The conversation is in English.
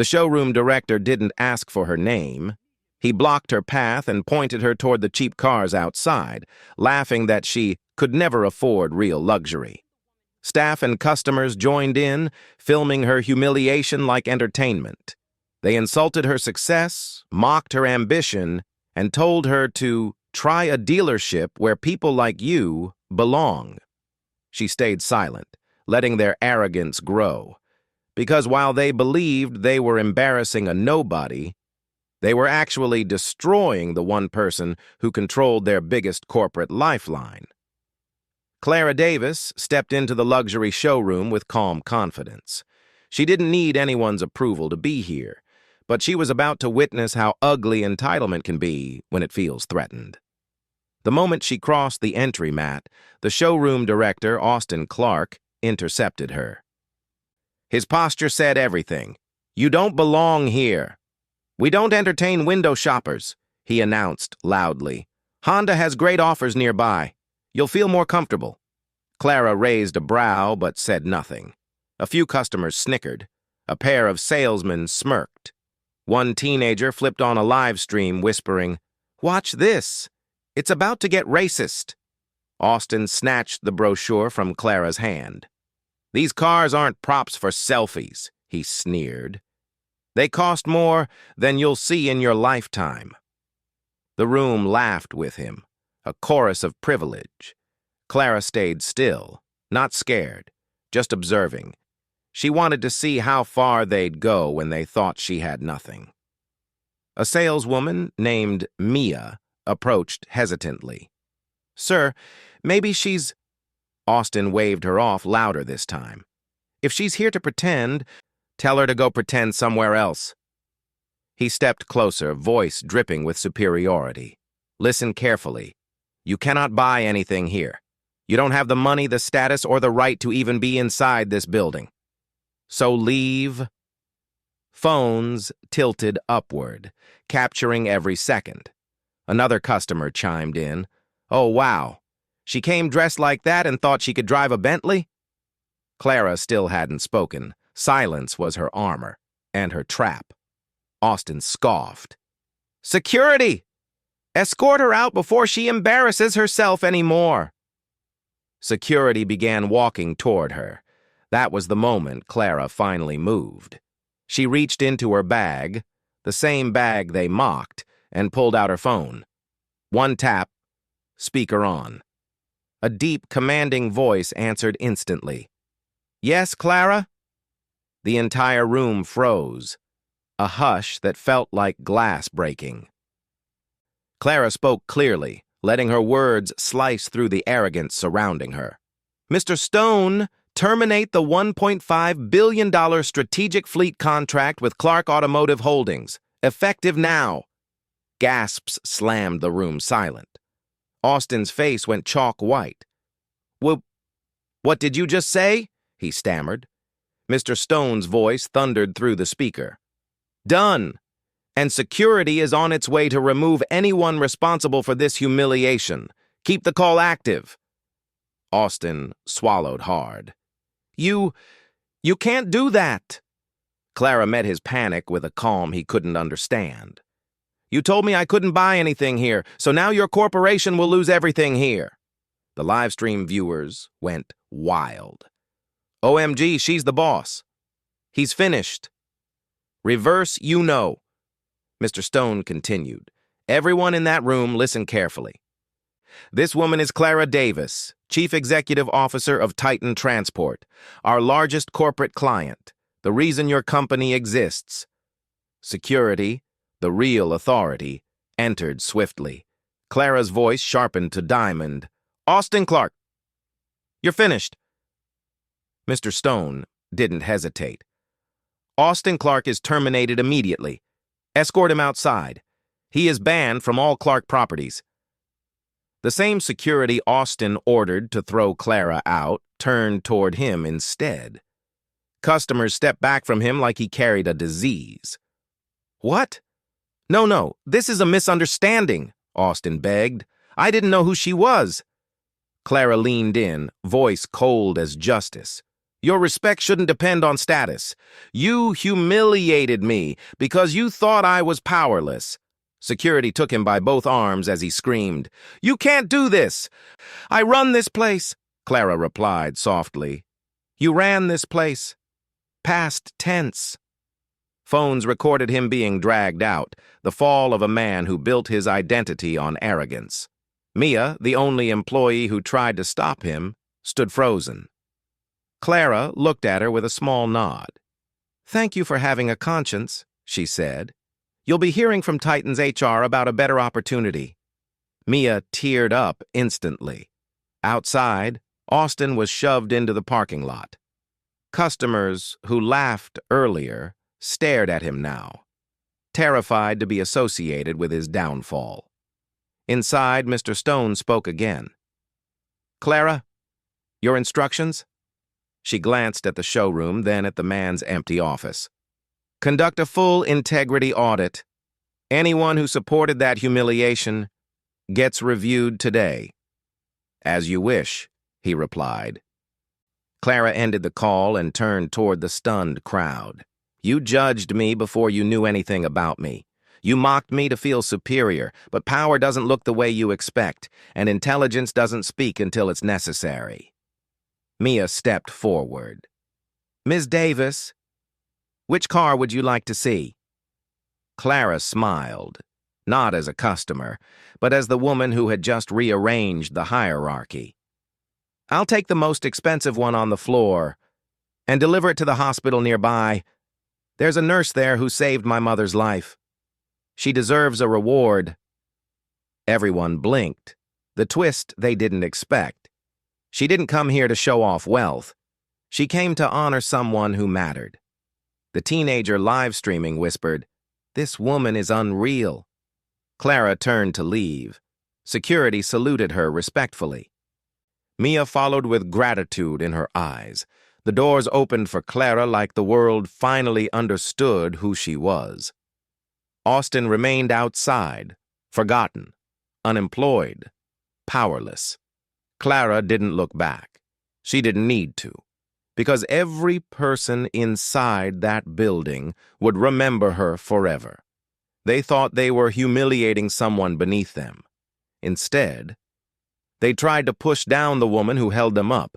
The showroom director didn't ask for her name. He blocked her path and pointed her toward the cheap cars outside, laughing that she could never afford real luxury. Staff and customers joined in, filming her humiliation like entertainment. They insulted her success, mocked her ambition, and told her to try a dealership where people like you belong. She stayed silent, letting their arrogance grow. Because while they believed they were embarrassing a nobody, they were actually destroying the one person who controlled their biggest corporate lifeline. Clara Davis stepped into the luxury showroom with calm confidence. She didn't need anyone's approval to be here, but she was about to witness how ugly entitlement can be when it feels threatened. The moment she crossed the entry mat, the showroom director, Austin Clark, intercepted her. His posture said everything. "You don't belong here." "We don't entertain window shoppers," he announced loudly. "Honda has great offers nearby. You'll feel more comfortable." Clara raised a brow but said nothing. A few customers snickered. A pair of salesmen smirked. One teenager flipped on a live stream, whispering, "Watch this. It's about to get racist." Austin snatched the brochure from Clara's hand. "These cars aren't props for selfies," he sneered. "They cost more than you'll see in your lifetime." The room laughed with him, a chorus of privilege. Clara stayed still, not scared, just observing. She wanted to see how far they'd go when they thought she had nothing. A saleswoman named Mia approached hesitantly. "Sir, maybe she's—" Austin waved her off louder this time. "If she's here to pretend, tell her to go pretend somewhere else." He stepped closer, voice dripping with superiority. "Listen carefully. You cannot buy anything here. You don't have the money, the status, or the right to even be inside this building. So leave." Phones tilted upward, capturing every second. Another customer chimed in. "Oh, wow. She came dressed like that and thought she could drive a Bentley?" Clara still hadn't spoken. Silence was her armor, and her trap. Austin scoffed. "Security! Escort her out before she embarrasses herself anymore." Security began walking toward her. That was the moment Clara finally moved. She reached into her bag, the same bag they mocked, and pulled out her phone. One tap, speaker on. A deep, commanding voice answered instantly. "Yes, Clara?" The entire room froze, a hush that felt like glass breaking. Clara spoke clearly, letting her words slice through the arrogance surrounding her. "Mr. Stone, terminate the $1.5 billion strategic fleet contract with Clark Automotive Holdings, effective now." Gasps slammed the room silent. Austin's face went chalk white. What did you just say?" he stammered. Mr. Stone's voice thundered through the speaker. "Done. And security is on its way to remove anyone responsible for this humiliation. Keep the call active." Austin swallowed hard. You can't do that." Clara met his panic with a calm he couldn't understand. "You told me I couldn't buy anything here, so now your corporation will lose everything here." The livestream viewers went wild. "OMG, she's the boss. He's finished. Reverse, you know." Mr. Stone continued. "Everyone in that room, listen carefully. This woman is Clara Davis, Chief Executive Officer of Titan Transport, our largest corporate client, the reason your company exists." Security, the real authority, entered swiftly. Clara's voice sharpened to diamond. "Austin Clark, you're finished." Mr. Stone didn't hesitate. "Austin Clark is terminated immediately. Escort him outside. He is banned from all Clark properties." The same security Austin ordered to throw Clara out turned toward him instead. Customers stepped back from him like he carried a disease. "What? No, this is a misunderstanding," Austin begged. "I didn't know who she was." Clara leaned in, voice cold as justice. Your respect shouldn't depend on status. You humiliated me because you thought I was powerless. Security took him by both arms as he screamed, "You can't do this! I run this place," Clara replied softly. "You ran this place." Past tense. Phones recorded him being dragged out, the fall of a man who built his identity on arrogance. Mia, the only employee who tried to stop him, stood frozen. Clara looked at her with a small nod. "Thank you for having a conscience," she said. "You'll be hearing from Titan's HR about a better opportunity." Mia teared up instantly. Outside, Austin was shoved into the parking lot. Customers who laughed earlier stared at him now, terrified to be associated with his downfall. Inside, Mr. Stone spoke again. "Clara, your instructions?" She glanced at the showroom, then at the man's empty office. "Conduct a full integrity audit. Anyone who supported that humiliation gets reviewed today." "As you wish," he replied. Clara ended the call and turned toward the stunned crowd. "You judged me before you knew anything about me. You mocked me to feel superior, but power doesn't look the way you expect, and intelligence doesn't speak until it's necessary." Mia stepped forward. "Ms. Davis, which car would you like to see?" Clara smiled, not as a customer, but as the woman who had just rearranged the hierarchy. "I'll take the most expensive one on the floor and deliver it to the hospital nearby. There's a nurse there who saved my mother's life. She deserves a reward." Everyone blinked, the twist they didn't expect. She didn't come here to show off wealth. She came to honor someone who mattered. The teenager live streaming whispered, "This woman is unreal." Clara turned to leave. Security saluted her respectfully. Mia followed with gratitude in her eyes. The doors opened for Clara like the world finally understood who she was. Austin remained outside, forgotten, unemployed, powerless. Clara didn't look back. She didn't need to, because every person inside that building would remember her forever. They thought they were humiliating someone beneath them. Instead, they tried to push down the woman who held them up.